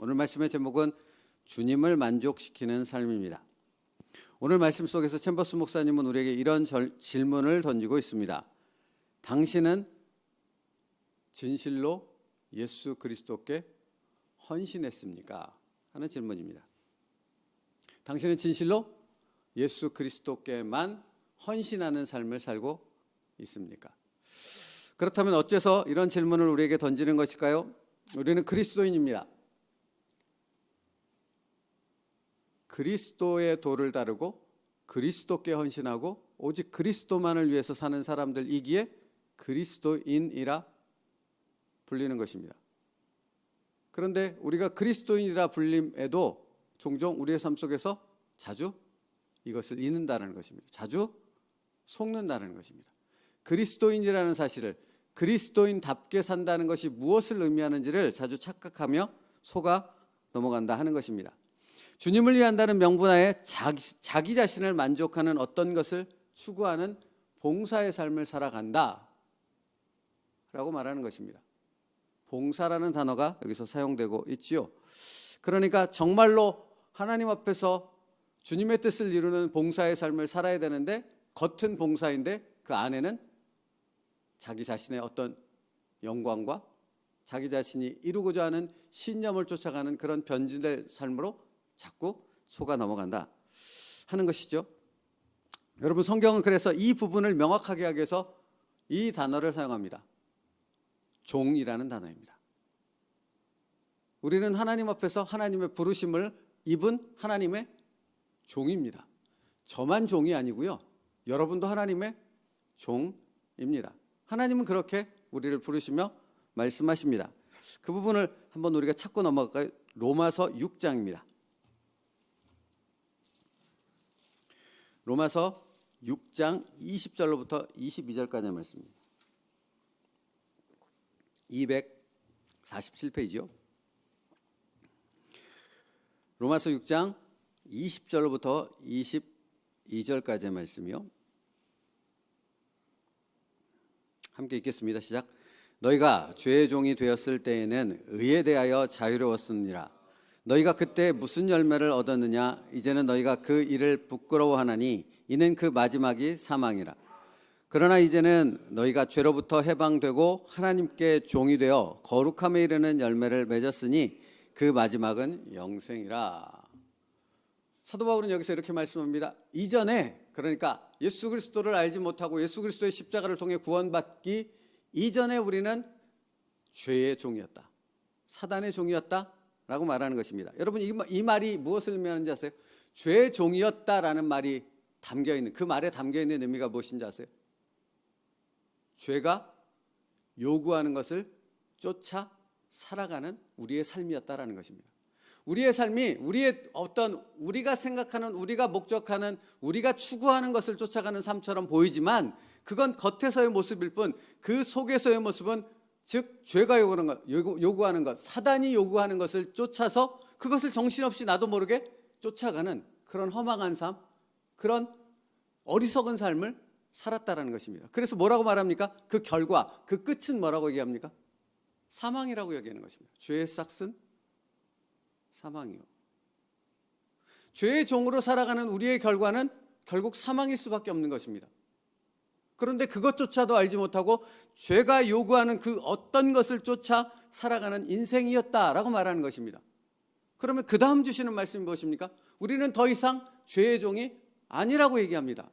오늘 말씀의 제목은 주님을 만족시키는 삶입니다. 오늘 말씀 속에서 챔버스 목사님은 우리에게 이런 질문을 던지고 있습니다. 당신은 진실로 예수 그리스도께 헌신했습니까? 하는 질문입니다. 당신은 진실로 예수 그리스도께만 헌신하는 삶을 살고 있습니까? 그렇다면 어째서 이런 질문을 우리에게 던지는 것일까요? 우리는 그리스도인입니다. 그리스도의 도를 따르고 그리스도께 헌신하고 오직 그리스도만을 위해서 사는 사람들이기에 그리스도인이라 불리는 것입니다. 그런데 우리가 그리스도인이라 불림에도 종종 우리의 삶 속에서 자주 이것을 잊는다는 것입니다. 자주 속는다는 것입니다. 그리스도인이라는 사실을, 그리스도인답게 산다는 것이 무엇을 의미하는지를 자주 착각하며 속아 넘어간다 하는 것입니다. 주님을 위한다는 명분하에 자기 자신을 만족하는 어떤 것을 추구하는 봉사의 삶을 살아간다 라고 말하는 것입니다. 봉사라는 단어가 여기서 사용되고 있지요. 그러니까 정말로 하나님 앞에서 주님의 뜻을 이루는 봉사의 삶을 살아야 되는데 겉은 봉사인데 그 안에는 자기 자신의 어떤 영광과 자기 자신이 이루고자 하는 신념을 쫓아가는 그런 변질된 삶으로 자꾸 속아 넘어간다 하는 것이죠. 여러분, 성경은 그래서 이 부분을 명확하게 하기 위해서 이 단어를 사용합니다. 종이라는 단어입니다. 우리는 하나님 앞에서 하나님의 부르심을 입은 하나님의 종입니다. 저만 종이 아니고요, 여러분도 하나님의 종입니다. 하나님은 그렇게 우리를 부르시며 말씀하십니다. 그 부분을 한번 우리가 찾고 넘어갈까요? 로마서 6장입니다. 로마서 6장 20절로부터 22절까지의 말씀입니다. 247페이지요. 로마서 6장 20절로부터 22절까지의 말씀이요. 함께 읽겠습니다. 시작. 너희가 죄의 종이 되었을 때에는 의에 대하여 자유로웠느니라. 너희가 그때 무슨 열매를 얻었느냐? 이제는 너희가 그 일을 부끄러워하나니 이는 그 마지막이 사망이라. 그러나 이제는 너희가 죄로부터 해방되고 하나님께 종이 되어 거룩함에 이르는 열매를 맺었으니 그 마지막은 영생이라. 사도 바울은 여기서 이렇게 말씀합니다. 이전에, 그러니까 예수 그리스도를 알지 못하고 예수 그리스도의 십자가를 통해 구원받기 이전에 우리는 죄의 종이었다, 사단의 종이었다 라고 말하는 것입니다. 여러분, 이 말이 무엇을 의미하는지 아세요? 죄의 종이었다라는 말이 담겨있는, 그 말에 담겨있는 의미가 무엇인지 아세요? 죄가 요구하는 것을 쫓아 살아가는 우리의 삶이었다라는 것입니다. 우리의 삶이 우리가 생각하는, 우리가 목적하는, 우리가 추구하는 것을 쫓아가는 삶처럼 보이지만 그건 겉에서의 모습일 뿐 그 속에서의 모습은, 즉 죄가 요구하는 것, 사단이 요구하는 것을 쫓아서 그것을 정신없이 나도 모르게 쫓아가는 그런 허망한 삶, 그런 어리석은 삶을 살았다라는 것입니다. 그래서 뭐라고 말합니까? 그 결과, 그 끝은 뭐라고 얘기합니까? 사망이라고 얘기하는 것입니다. 죄의 싹은 사망이요. 죄의 종으로 살아가는 우리의 결과는 결국 사망일 수밖에 없는 것입니다. 그런데 그것조차도 알지 못하고 죄가 요구하는 그 어떤 것을 쫓아 살아가는 인생이었다라고 말하는 것입니다. 그러면 그 다음 주시는 말씀이 무엇입니까? 우리는 더 이상 죄의 종이 아니라고 얘기합니다.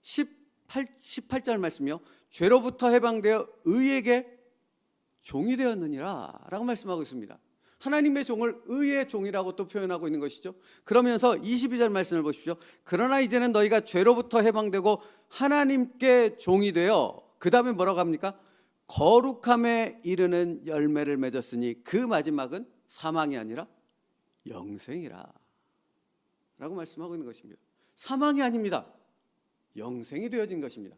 18절 말씀이요. 죄로부터 해방되어 의에게 종이 되었느니라 라고 말씀하고 있습니다. 하나님의 종을 의의 종이라고 또 표현하고 있는 것이죠. 그러면서 22절 말씀을 보십시오. 그러나 이제는 너희가 죄로부터 해방되고 하나님께 종이 되어, 그 다음에 뭐라고 합니까? 거룩함에 이르는 열매를 맺었으니 그 마지막은 사망이 아니라 영생이라 라고 말씀하고 있는 것입니다. 사망이 아닙니다. 영생이 되어진 것입니다.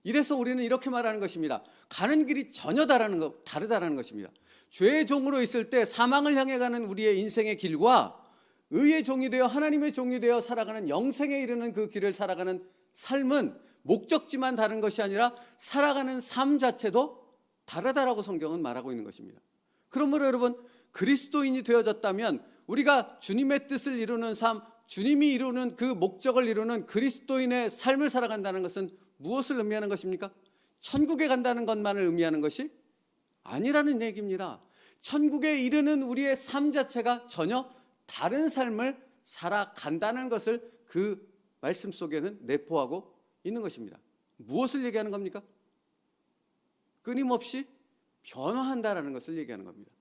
이래서 우리는 이렇게 말하는 것입니다. 가는 길이 전혀 다르다라는 것입니다. 죄의 종으로 있을 때 사망을 향해 가는 우리의 인생의 길과 의의 종이 되어 하나님의 종이 되어 살아가는 영생에 이르는 그 길을 살아가는 삶은 목적지만 다른 것이 아니라 살아가는 삶 자체도 다르다라고 성경은 말하고 있는 것입니다. 그러므로 여러분, 그리스도인이 되어졌다면 우리가 주님의 뜻을 이루는 삶, 주님이 이루는 그 목적을 이루는 그리스도인의 삶을 살아간다는 것은 무엇을 의미하는 것입니까? 천국에 간다는 것만을 의미하는 것이 아니라는 얘기입니다. 천국에 이르는 우리의 삶 자체가 전혀 다른 삶을 살아간다는 것을 그 말씀 속에는 내포하고 있는 것입니다. 무엇을 얘기하는 겁니까? 끊임없이 변화한다라는 것을 얘기하는 겁니다.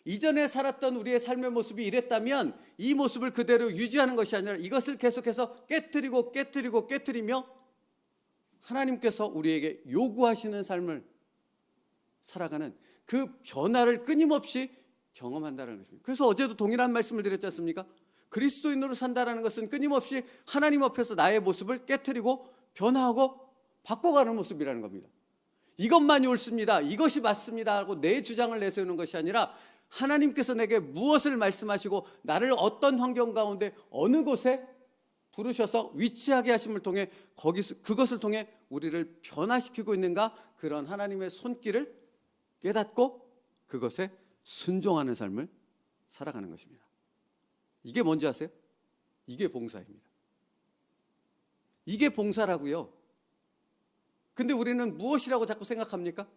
이전에 살았던 우리의 삶의 모습이 이랬다면 이 모습을 그대로 유지하는 것이 아니라 이것을 계속해서 깨트리며 하나님께서 우리에게 요구하시는 삶을 살아가는 그 변화를 끊임없이 경험한다는 것입니다. 그래서 어제도 동일한 말씀을 드렸지 않습니까? 그리스도인으로 산다는 것은 끊임없이 하나님 앞에서 나의 모습을 깨트리고 변화하고 바꿔가는 모습이라는 겁니다. 이것만이 옳습니다, 이것이 맞습니다 하고 내 주장을 내세우는 것이 아니라 하나님께서 내게 무엇을 말씀하시고 나를 어떤 환경 가운데 어느 곳에 부르셔서 위치하게 하심을 통해 그것을 통해 우리를 변화시키고 있는가, 그런 하나님의 손길을 깨닫고 그것에 순종하는 삶을 살아가는 것입니다. 이게 뭔지 아세요? 이게 봉사입니다. 이게 봉사라고요. 근데 우리는 무엇이라고 자꾸 생각합니까?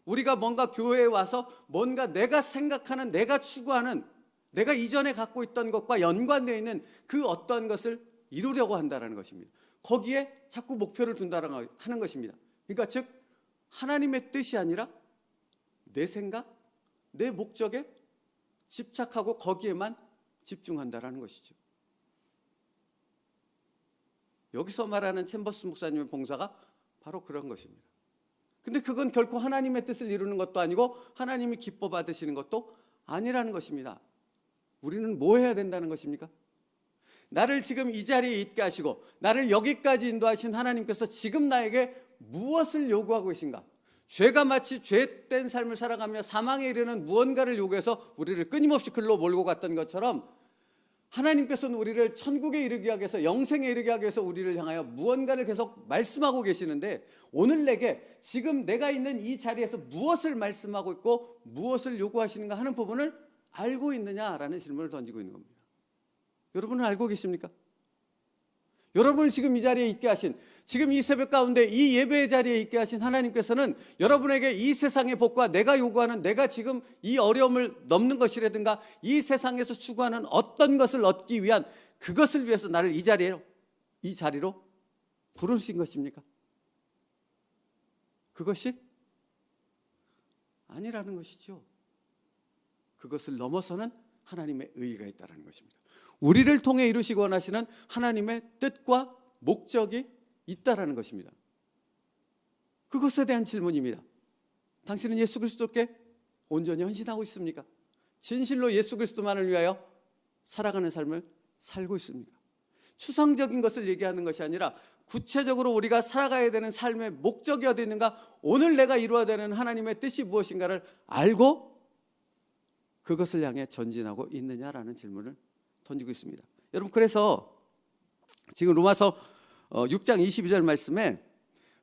우리가 뭔가 교회에 와서 뭔가 내가 생각하는, 내가 추구하는, 내가 이전에 갖고 있던 것과 연관되어 있는 그 어떤 것을 이루려고 한다는 것입니다. 거기에 자꾸 목표를 둔다는 하는 것입니다. 그러니까 즉 하나님의 뜻이 아니라 내 생각, 내 목적에 집착하고 거기에만 집중한다라는 것이죠. 여기서 말하는 챔버스 목사님의 봉사가 바로 그런 것입니다. 근데 그건 결코 하나님의 뜻을 이루는 것도 아니고 하나님이 기뻐 받으시는 것도 아니라는 것입니다. 우리는 뭐 해야 된다는 것입니까? 나를 지금 이 자리에 있게 하시고 나를 여기까지 인도하신 하나님께서 지금 나에게 무엇을 요구하고 계신가? 죄가 마치 죄된 삶을 살아가며 사망에 이르는 무언가를 요구해서 우리를 끊임없이 글로 몰고 갔던 것처럼 하나님께서는 우리를 천국에 이르게 하기 위해서, 영생에 이르게 하기 위해서 우리를 향하여 무언가를 계속 말씀하고 계시는데, 오늘 내게 지금 내가 있는 이 자리에서 무엇을 말씀하고 있고 무엇을 요구하시는가 하는 부분을 알고 있느냐라는 질문을 던지고 있는 겁니다. 여러분은 알고 계십니까? 여러분을 지금 이 자리에 있게 하신, 지금 이 새벽 가운데 이 예배의 자리에 있게 하신 하나님께서는 여러분에게 이 세상의 복과 내가 요구하는, 내가 지금 이 어려움을 넘는 것이라든가 이 세상에서 추구하는 어떤 것을 얻기 위한 그것을 위해서 나를 이 자리로 부르신 것입니까? 그것이 아니라는 것이죠. 그것을 넘어서는 하나님의 의의가 있다는 것입니다. 우리를 통해 이루시고 원하시는 하나님의 뜻과 목적이 있다라는 것입니다. 그것에 대한 질문입니다. 당신은 예수 그리스도께 온전히 헌신하고 있습니까? 진실로 예수 그리스도만을 위하여 살아가는 삶을 살고 있습니까? 추상적인 것을 얘기하는 것이 아니라 구체적으로 우리가 살아가야 되는 삶의 목적이 어디 있는가, 오늘 내가 이루어야 되는 하나님의 뜻이 무엇인가를 알고 그것을 향해 전진하고 있느냐라는 질문을 던지고 있습니다. 여러분, 그래서 지금 로마서 6장 22절 말씀에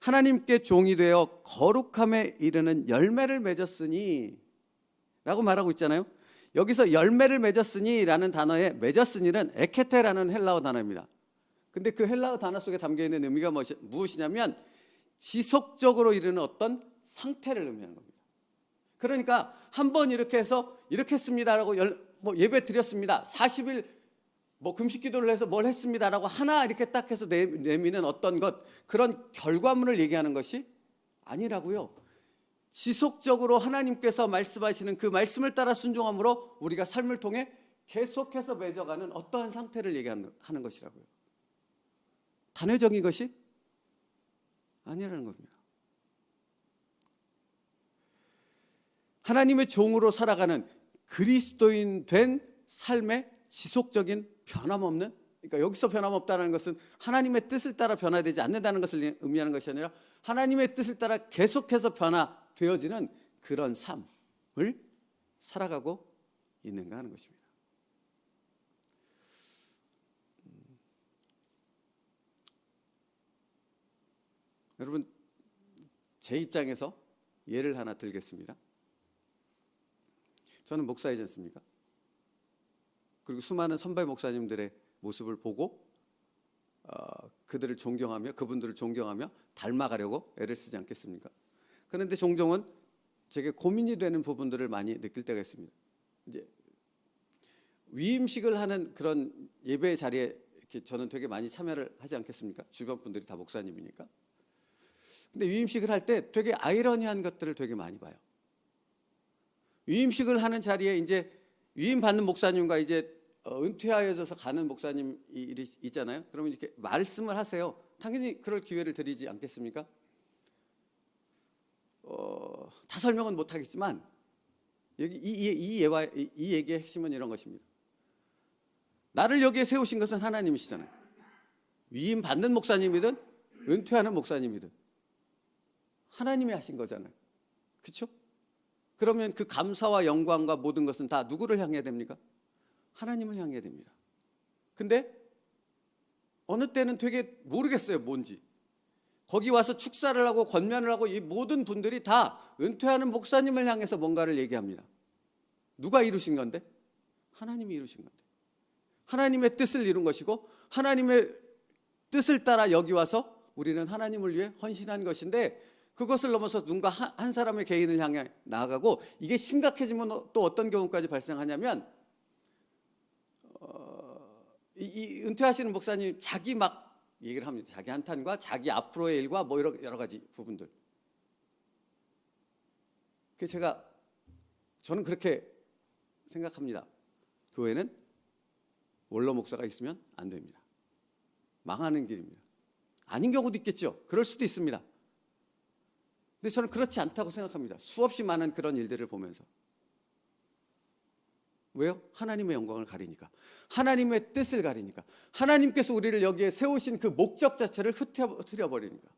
하나님께 종이 되어 거룩함에 이르는 열매를 맺었으니 라고 말하고 있잖아요. 여기서 열매를 맺었으니 라는 단어에 맺었으니는 에케테라는 헬라어 단어입니다. 근데 그 헬라어 단어 속에 담겨있는 의미가 무엇이냐면 지속적으로 이르는 어떤 상태를 의미하는 겁니다. 그러니까 한번 이렇게 해서 이렇게 했습니다라고 예배 드렸습니다, 40일 금식 기도를 해서 뭘 했습니다라고 하나 이렇게 딱 해서 내미는 어떤 것, 그런 결과물을 얘기하는 것이 아니라고요. 지속적으로 하나님께서 말씀하시는 그 말씀을 따라 순종함으로 우리가 삶을 통해 계속해서 맺어가는 어떠한 상태를 얘기하는 것이라고요. 단회적인 것이 아니라는 겁니다. 하나님의 종으로 살아가는 그리스도인 된 삶의 지속적인 변함없는, 그러니까 여기서 변함없다는 것은 하나님의 뜻을 따라 변화되지 않는다는 것을 의미하는 것이 아니라 하나님의 뜻을 따라 계속해서 변화되어지는 그런 삶을 살아가고 있는가 하는 것입니다. 여러분, 제 입장에서 예를 하나 들겠습니다. 저는 목사이지 않습니까? 그리고 수많은 선배 목사님들의 모습을 보고 그들을 존경하며 그분들을 존경하며 닮아가려고 애를 쓰지 않겠습니까? 그런데 종종은 제게 고민이 되는 부분들을 많이 느낄 때가 있습니다. 이제 위임식을 하는 그런 예배 자리에 이렇게 저는 되게 많이 참여를 하지 않겠습니까? 주변 분들이 다 목사님이니까. 근데 위임식을 할 때 되게 아이러니한 것들을 되게 많이 봐요. 위임식을 하는 자리에 이제 위임 받는 목사님과 이제 은퇴하여져서 가는 목사님이 있잖아요. 그러면 이렇게 말씀을 하세요. 당연히 그럴 기회를 드리지 않겠습니까? 다 설명은 못 하겠지만 여기 이 얘기의 핵심은 이런 것입니다. 나를 여기에 세우신 것은 하나님이시잖아요. 위임 받는 목사님이든 은퇴하는 목사님이든 하나님이 하신 거잖아요. 그렇죠? 그러면 그 감사와 영광과 모든 것은 다 누구를 향해야 됩니까? 하나님을 향해야 됩니다. 근데 어느 때는 되게 모르겠어요, 뭔지. 거기 와서 축사를 하고 권면을 하고 이 모든 분들이 다 은퇴하는 목사님을 향해서 뭔가를 얘기합니다. 누가 이루신 건데? 하나님이 이루신 건데. 하나님의 뜻을 이룬 것이고 하나님의 뜻을 따라 여기 와서 우리는 하나님을 위해 헌신한 것인데 그것을 넘어서 누군가 한 사람의 개인을 향해 나아가고 이게 심각해지면 또 어떤 경우까지 발생하냐면 이 은퇴하시는 목사님 자기 막 얘기를 합니다. 자기 한탄과 자기 앞으로의 일과 뭐 여러 가지 부분들. 그래서 저는 그렇게 생각합니다. 교회는 원로 목사가 있으면 안 됩니다. 망하는 길입니다. 아닌 경우도 있겠죠. 그럴 수도 있습니다. 근데 저는 그렇지 않다고 생각합니다. 수없이 많은 그런 일들을 보면서. 왜요? 하나님의 영광을 가리니까. 하나님의 뜻을 가리니까. 하나님께서 우리를 여기에 세우신 그 목적 자체를 흐트려버리니까.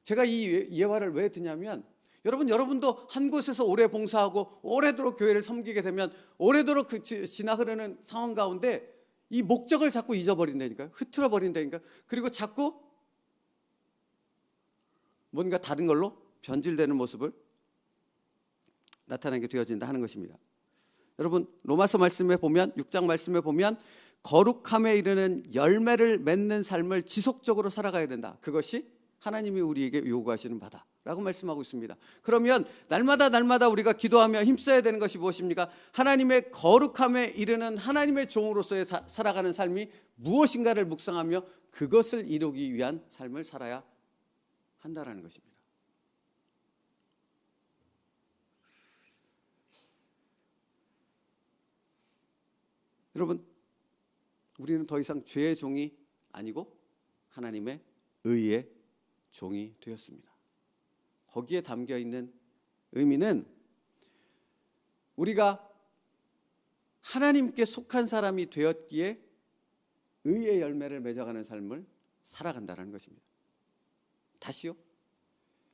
제가 이 예화를 왜 드냐면 여러분도 한 곳에서 오래 봉사하고 오래도록 교회를 섬기게 되면 오래도록 그 지나 흐르는 상황 가운데 이 목적을 자꾸 잊어버린다니까요. 흐트러버린다니까요. 그리고 자꾸 뭔가 다른 걸로 변질되는 모습을 나타나게 되어진다 하는 것입니다. 여러분 로마서 말씀에 보면 6장 말씀에 보면 거룩함에 이르는 열매를 맺는 삶을 지속적으로 살아가야 된다. 그것이 하나님이 우리에게 요구하시는 바다라고 말씀하고 있습니다. 그러면 날마다 우리가 기도하며 힘써야 되는 것이 무엇입니까? 하나님의 거룩함에 이르는 하나님의 종으로서의 살아가는 삶이 무엇인가를 묵상하며 그것을 이루기 위한 삶을 살아야 한다라는 것입니다. 여러분, 우리는 더 이상 죄의 종이 아니고 하나님의 의의 종이 되었습니다. 거기에 담겨 있는 의미는 우리가 하나님께 속한 사람이 되었기에 의의 열매를 맺어가는 삶을 살아간다는 것입니다. 다시요.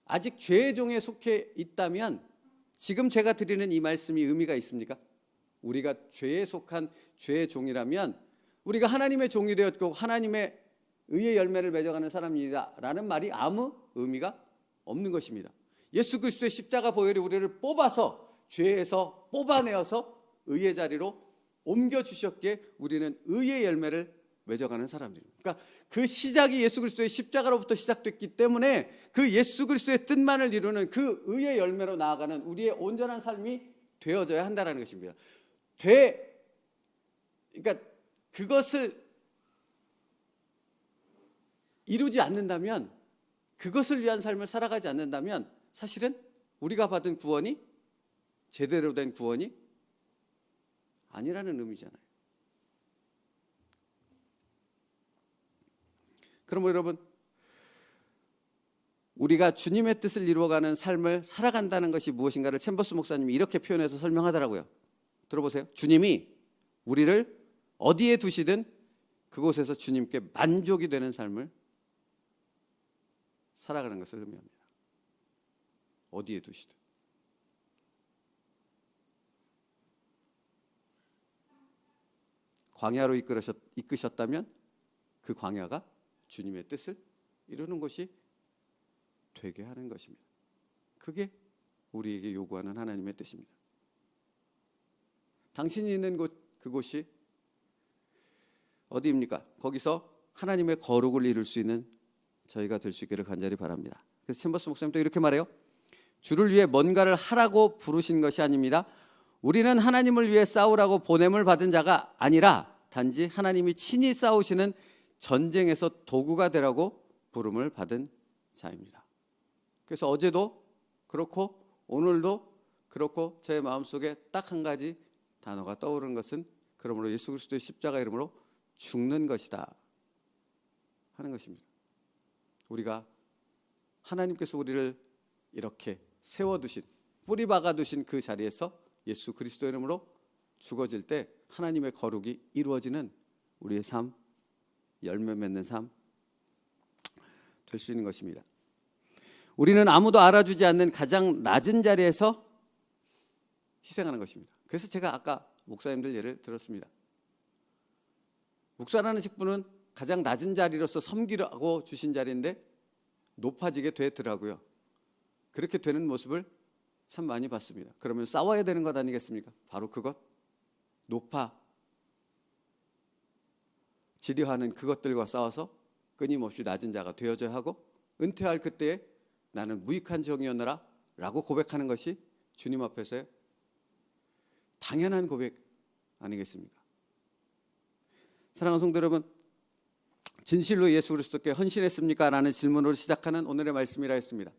아직 죄의 종에 속해 있다면 지금 제가 드리는 이 말씀이 의미가 있습니까? 우리가 죄에 속한 죄의 종이라면 우리가 하나님의 종이 되었고 하나님의 의의 열매를 맺어가는 사람이다라는 말이 아무 의미가 없는 것입니다. 예수 그리스도의 십자가 보혈이 우리를 뽑아서 죄에서 뽑아내어서 의의 자리로 옮겨주셨기에 우리는 의의 열매를 맺어가는 사람들입니다. 그러니까 그 시작이 예수 그리스도의 십자가로부터 시작됐기 때문에 그 예수 그리스도의 뜻만을 이루는 그 의의 열매로 나아가는 우리의 온전한 삶이 되어져야 한다는 것입니다. 그러니까 그것을 이루지 않는다면, 그것을 위한 삶을 살아가지 않는다면 사실은 우리가 받은 구원이 제대로 된 구원이 아니라는 의미잖아요. 그럼 여러분, 우리가 주님의 뜻을 이루어가는 삶을 살아간다는 것이 무엇인가를 챔버스 목사님이 이렇게 표현해서 설명하더라고요. 들어보세요. 주님이 우리를 어디에 두시든 그곳에서 주님께 만족이 되는 삶을 살아가는 것을 의미합니다. 어디에 두시든. 광야로 이끄셨다면 그 광야가 주님의 뜻을 이루는 것이 되게 하는 것입니다. 그게 우리에게 요구하는 하나님의 뜻입니다. 당신이 있는 그곳이 어디입니까? 거기서 하나님의 거룩을 이룰 수 있는 저희가 될 수 있기를 간절히 바랍니다. 그래서 챔버스 목사님도 이렇게 말해요. 주를 위해 뭔가를 하라고 부르신 것이 아닙니다. 우리는 하나님을 위해 싸우라고 보냄을 받은 자가 아니라 단지 하나님이 친히 싸우시는 전쟁에서 도구가 되라고 부름을 받은 자입니다. 그래서 어제도 그렇고 오늘도 그렇고 제 마음속에 딱 한 가지 단어가 떠오르는 것은 그러므로 예수 그리스도의 십자가 이름으로 죽는 것이다 하는 것입니다. 우리가 하나님께서 우리를 이렇게 세워두신, 뿌리 박아두신 그 자리에서 예수 그리스도 이름으로 죽어질 때 하나님의 거룩이 이루어지는 우리의 삶, 열매 맺는 삶 될 수 있는 것입니다. 우리는 아무도 알아주지 않는 가장 낮은 자리에서 희생하는 것입니다. 그래서 제가 아까 목사님들 예를 들었습니다. 목사라는 직분은 가장 낮은 자리로서 섬기라고 주신 자리인데 높아지게 되더라고요. 그렇게 되는 모습을 참 많이 봤습니다. 그러면 싸워야 되는 것 아니겠습니까? 바로 그것, 지려하는 그것들과 싸워서 끊임없이 낮은 자가 되어져야 하고, 은퇴할 그때에 나는 무익한 종이었노라 라고 고백하는 것이 주님 앞에서의 당연한 고백 아니겠습니까? 사랑하는 성도 여러분, 진실로 예수 그리스도께 헌신했습니까? 라는 질문으로 시작하는 오늘의 말씀이라 했습니다.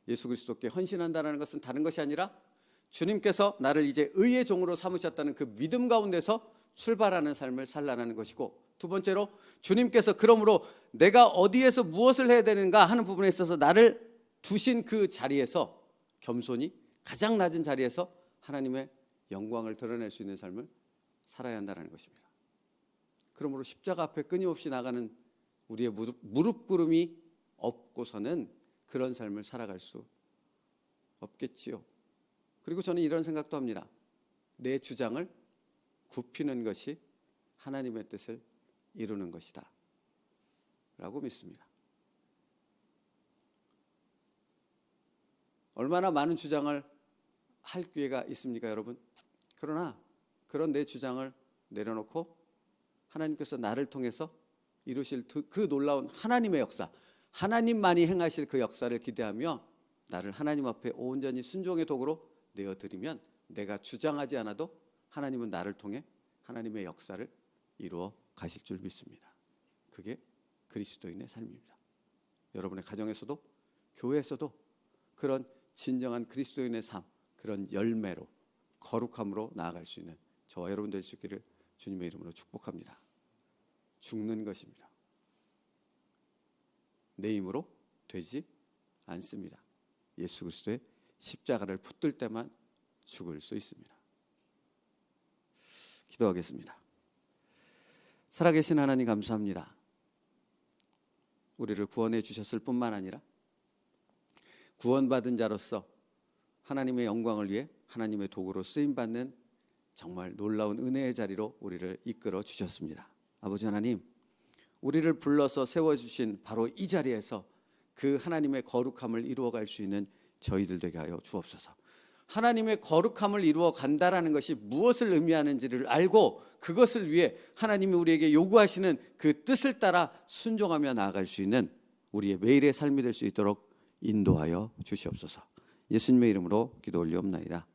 예수 그리스도께 헌신한다는 것은 다른 것이 아니라 주님께서 나를 이제 의의 종으로 삼으셨다는 그 믿음 가운데서 출발하는 삶을 살라는 것이고, 두 번째로 주님께서 그러므로 내가 어디에서 무엇을 해야 되는가 하는 부분에 있어서 나를 두신 그 자리에서 겸손히 가장 낮은 자리에서 하나님의 영광을 드러낼 수 있는 삶을 살아야 한다는 것입니다. 그러므로 십자가 앞에 끊임없이 나가는 우리의 무릎 꿇음이 없고서는 그런 삶을 살아갈 수 없겠지요. 그리고 저는 이런 생각도 합니다. 내 주장을 굽히는 것이 하나님의 뜻을 이루는 것이다 라고 믿습니다. 얼마나 많은 주장을 할 기회가 있습니까, 여러분? 그러나 그런 내 주장을 내려놓고 하나님께서 나를 통해서 이루실 그 놀라운 하나님의 역사, 하나님만이 행하실 그 역사를 기대하며 나를 하나님 앞에 온전히 순종의 도구로 내어드리면 내가 주장하지 않아도 하나님은 나를 통해 하나님의 역사를 이루어 가실 줄 믿습니다. 그게 그리스도인의 삶입니다. 여러분의 가정에서도 교회에서도 그런 진정한 그리스도인의 삶, 그런 열매로 거룩함으로 나아갈 수 있는 저와 여러분 될 수 있기를 주님의 이름으로 축복합니다. 죽는 것입니다. 내 힘으로 되지 않습니다. 예수 그리스도의 십자가를 붙들 때만 죽을 수 있습니다. 기도하겠습니다. 살아계신 하나님 감사합니다. 우리를 구원해 주셨을 뿐만 아니라 구원받은 자로서 하나님의 영광을 위해 하나님의 도구로 쓰임받는 정말 놀라운 은혜의 자리로 우리를 이끌어 주셨습니다. 아버지 하나님, 우리를 불러서 세워주신 바로 이 자리에서 그 하나님의 거룩함을 이루어갈 수 있는 저희들 되게 하여 주옵소서. 하나님의 거룩함을 이루어 간다라는 것이 무엇을 의미하는지를 알고 그것을 위해 하나님이 우리에게 요구하시는 그 뜻을 따라 순종하며 나아갈 수 있는 우리의 매일의 삶이 될 수 있도록 인도하여 주시옵소서. 예수님의 이름으로 기도 올리옵나이다.